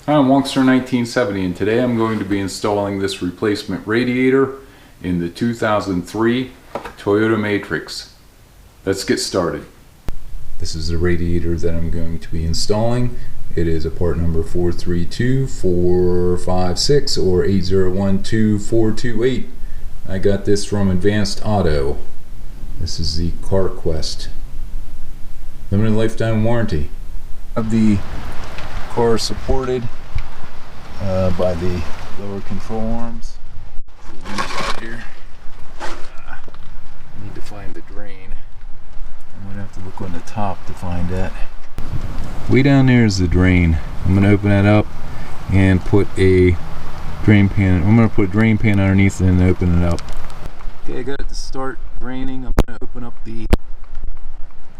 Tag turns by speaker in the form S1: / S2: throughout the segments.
S1: Hi, I'm Wonkster1970 and today I'm going to be installing this replacement radiator in the 2003 Toyota Matrix. Let's get started. This is the radiator that I'm going to be installing. It is a part number 432456 or 8012428. I got this from Advanced Auto. This is the CarQuest. Limited lifetime warranty. Of the car supported by the lower control arms. Here. I need to find the drain. I'm going to have to look on the top to find that. Way down there is the drain. I'm going to open that up and put a drain pan. I'm going to put a drain pan underneath and then open it up. Okay, I got it to start draining. I'm going to open up the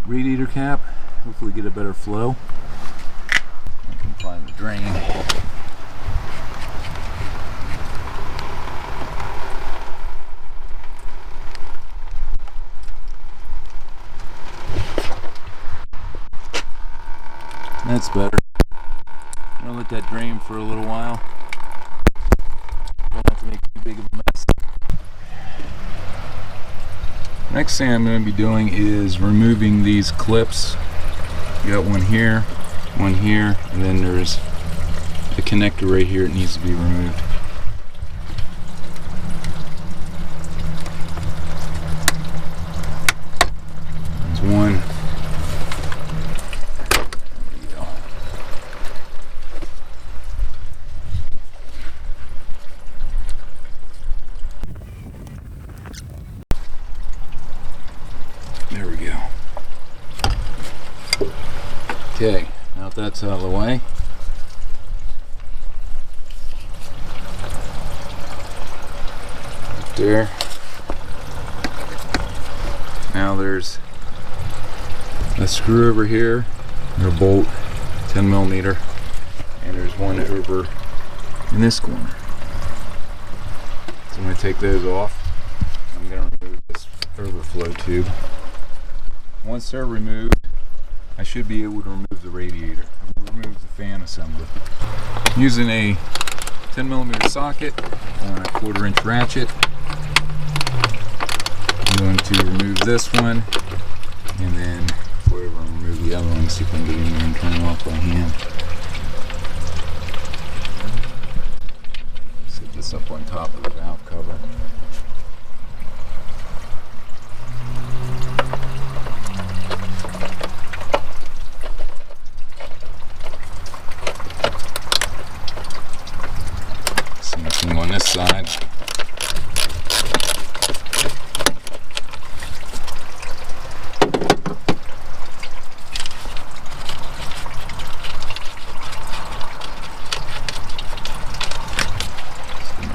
S1: radiator cap. Hopefully get a better flow. I can find the drain. That's better. I'm going to let that drain for a little while. Don't have to make too big of a mess. Next thing I'm going to be doing is removing these clips. You got one here, and then there's a connector right here. It needs to be removed. There's one. There we go. Okay, now that that's out of the way, right there. Now there's a screw over here, and a bolt, 10mm, and there's one over in this corner. So I'm going to take those off. I'm going to remove this overflow tube. Once they're removed, I should be able to remove the radiator. I'm going to remove the fan assembly. I'm using a 10mm socket on a 1/4" ratchet. I'm going to remove this one, and then go over and remove the other one, see if I can get in there and turn it off by hand. Set this up on top of the valve cover. On this side.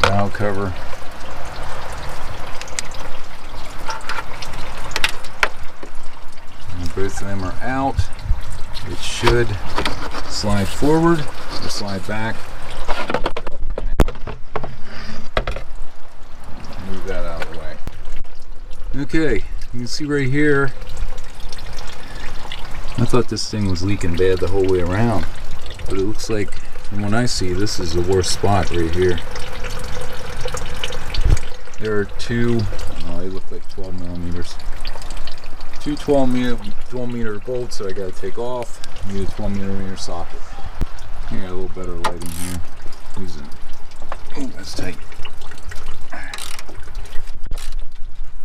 S1: Valve cover. And both of them are out. It should slide forward or slide back. That out of the way. Okay, you can see right here, I thought this thing was leaking bad the whole way around, but it looks like, from what I see, this is the worst spot right here. There are two, they look like 12mm. Two 12mm bolts that I gotta take off. I need a 12mm socket. I got a little better lighting here. Oh, that's tight.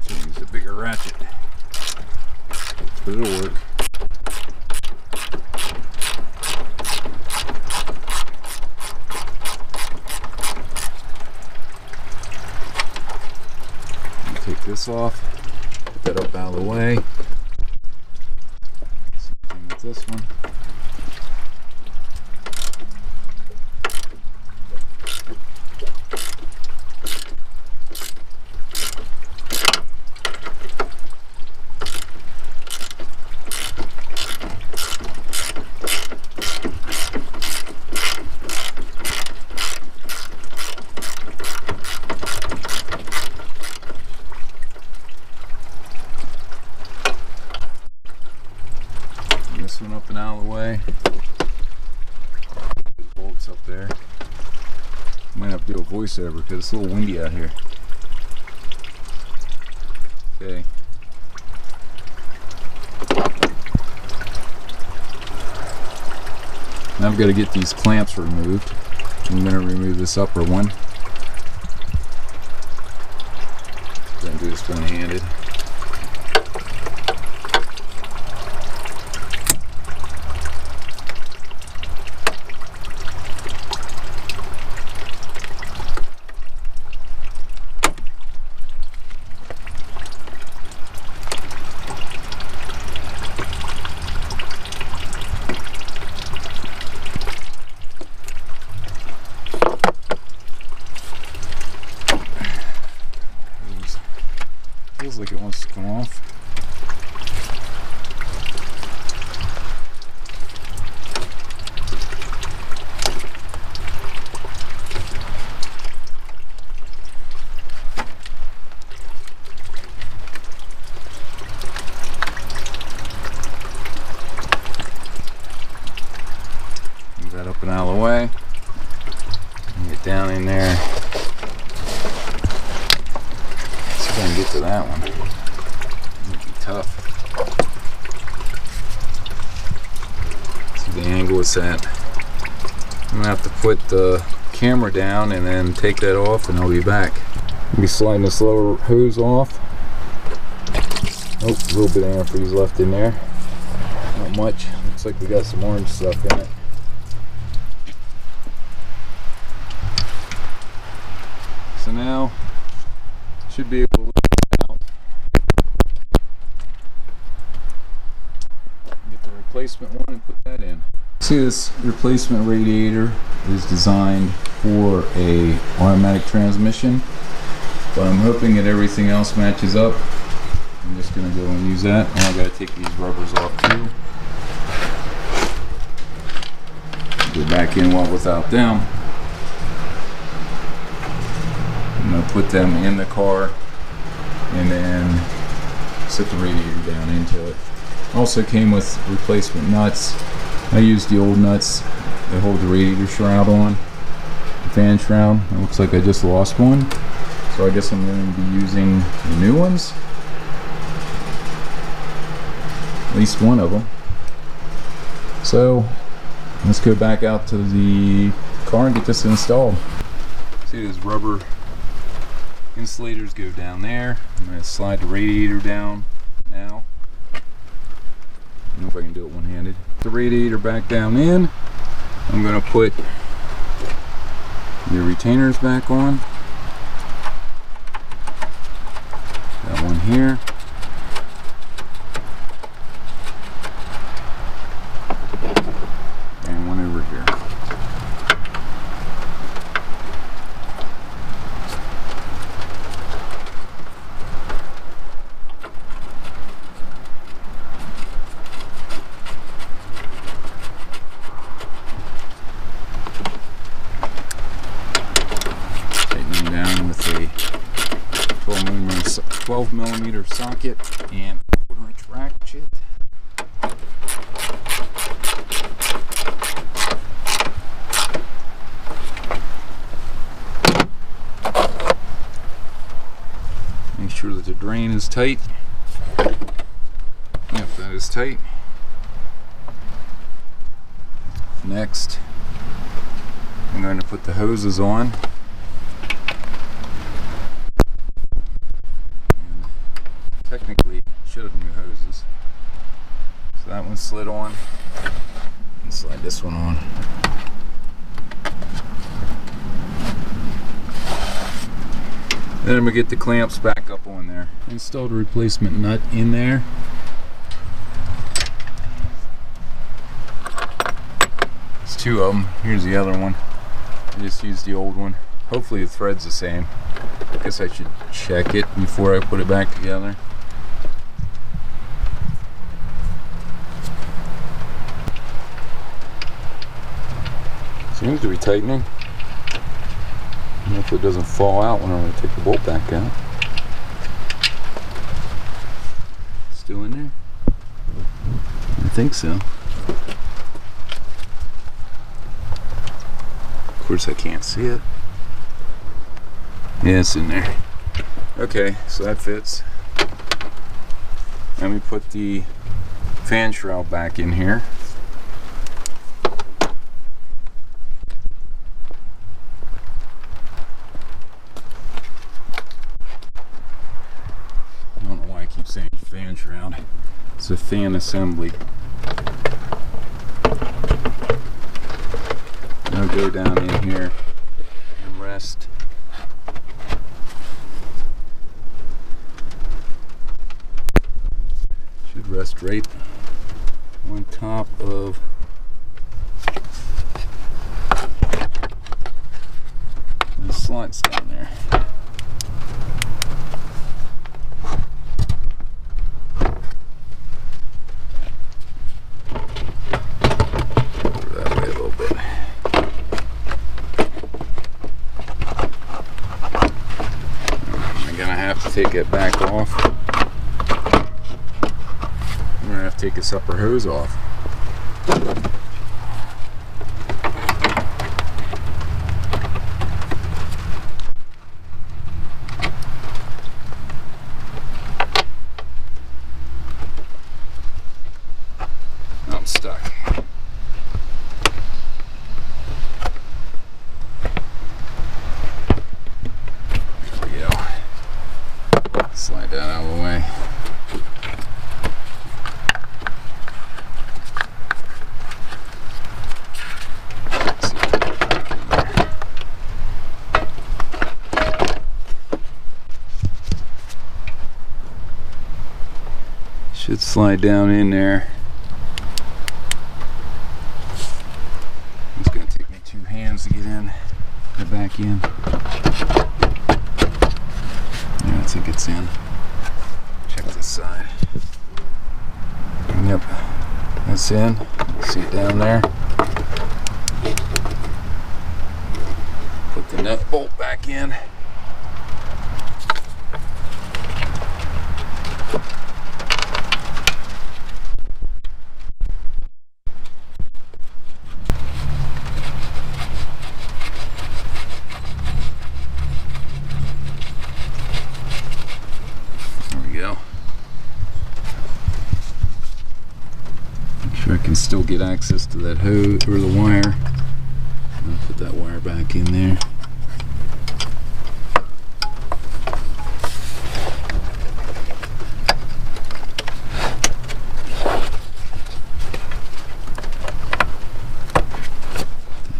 S1: Use a bigger ratchet, but it'll work. Take this off, put that up out of the way. Same thing with this one. this one up and out of there. Might have to do a voiceover because it's a little windy out here. Okay. Now I've got to get these clamps removed. I'm going to remove this upper one. Then do this one-handed. Feels like it wants to come off. Move that up and out of the way. Get down in there. Try and get to that one. It'll be tough. See the angle it's at. I'm gonna have to put the camera down and then take that off, and I'll be back. I'll be sliding this lower hose off. Oh, a little bit of antifreeze left in there. Not much. Looks like we got some orange stuff in it. So now should be able to lift it out. Get the replacement one and put that in. See, this replacement radiator is designed for a automatic transmission, but I'm hoping that everything else matches up. I'm just going to go and use that. And I got to take these rubbers off too. Go back in one without them. I'm going to put them in the car and then set the radiator down into it. Also came with replacement nuts. I used the old nuts that hold the radiator shroud on, the fan shroud. It looks like I just lost one, so I guess I'm going to be using the new ones, at least one of them. So let's go back out to the car and get this installed. See, those rubber insulators go down there. I'm going to slide the radiator down now. I don't know if I can do it one-handed. The radiator back down in. I'm going to put the retainers back on. Got one here. And one over here. With a 12 millimeter socket and 1/4 inch ratchet. Make sure that the drain is tight. Yep, that is tight. Next, I'm going to put the hoses on. Technically should have new hoses. So that one slid on, and slide this one on. Then I'm gonna get the clamps back up on there. Installed a replacement nut in there. It's two of them. Here's the other one. I just used the old one. Hopefully the thread's the same. I guess I should check it before I put it back together. Seems to be tightening. Hopefully it doesn't fall out when I take the bolt back out. Still in there? I think so. course I can't see it. Yeah, it's in there. Okay, so that fits. Let me put the fan shroud back in here. I don't know why I keep saying fan shroud. It's a fan assembly. I'll go down in here and rest. Should rest right on top of the slots down there. Take it back off. I'm gonna have to take this upper hose off. I'm stuck. Slide that out of the way. Should slide down in there. It's going to take me 2 hands to get in, get back in. Yeah, I think it's in. Check this side. Yep, that's in. See it down there. Put the nut bolt back in. I can still get access to that hose or the wire. I'll put that wire back in there.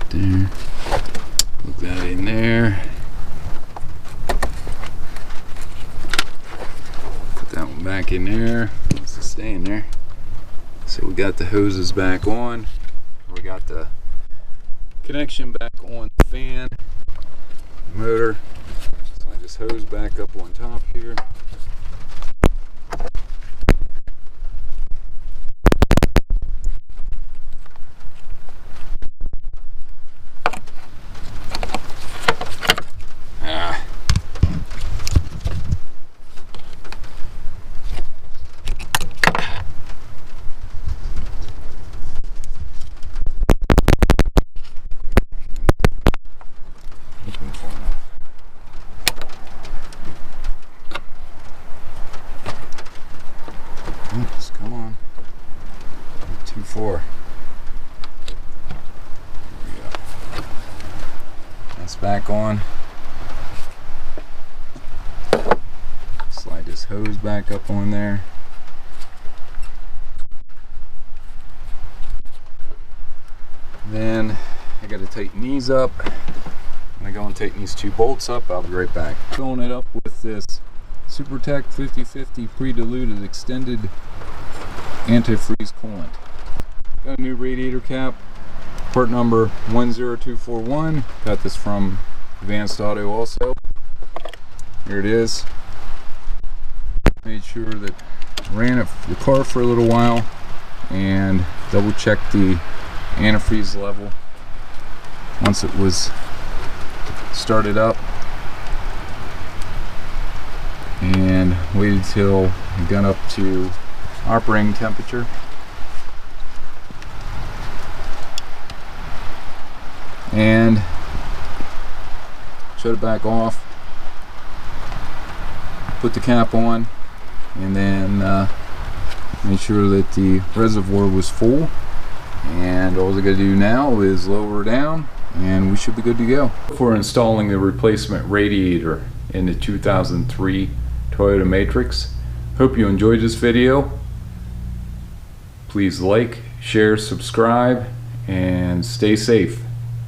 S1: There. Put that in there. Put that one back in there. Wants to stay in there. So we got the hoses back on. We got the connection back on the fan, motor. So I just hose back up on top here. Oops, come on. 2-4. There we go. That's back on. Slide this hose back up on there. Then I got to tighten these up. I'm going to go and tighten these 2 bolts up. I'll be right back. Filling it up with this SuperTech 50/50 pre-diluted extended antifreeze coolant. Got a new radiator cap, part number 10241. Got this from Advanced Auto also. Here it is. Made sure that ran the car for a little while and double checked the antifreeze level once it was started up, and waited till it got up to operating temperature. And shut it back off, put the cap on, and then make sure that the reservoir was full. And all I got to do now is lower down and we should be good to go. For installing the replacement radiator in the 2003 Toyota Matrix. Hope you enjoyed this video. Please like, share, subscribe, and stay safe.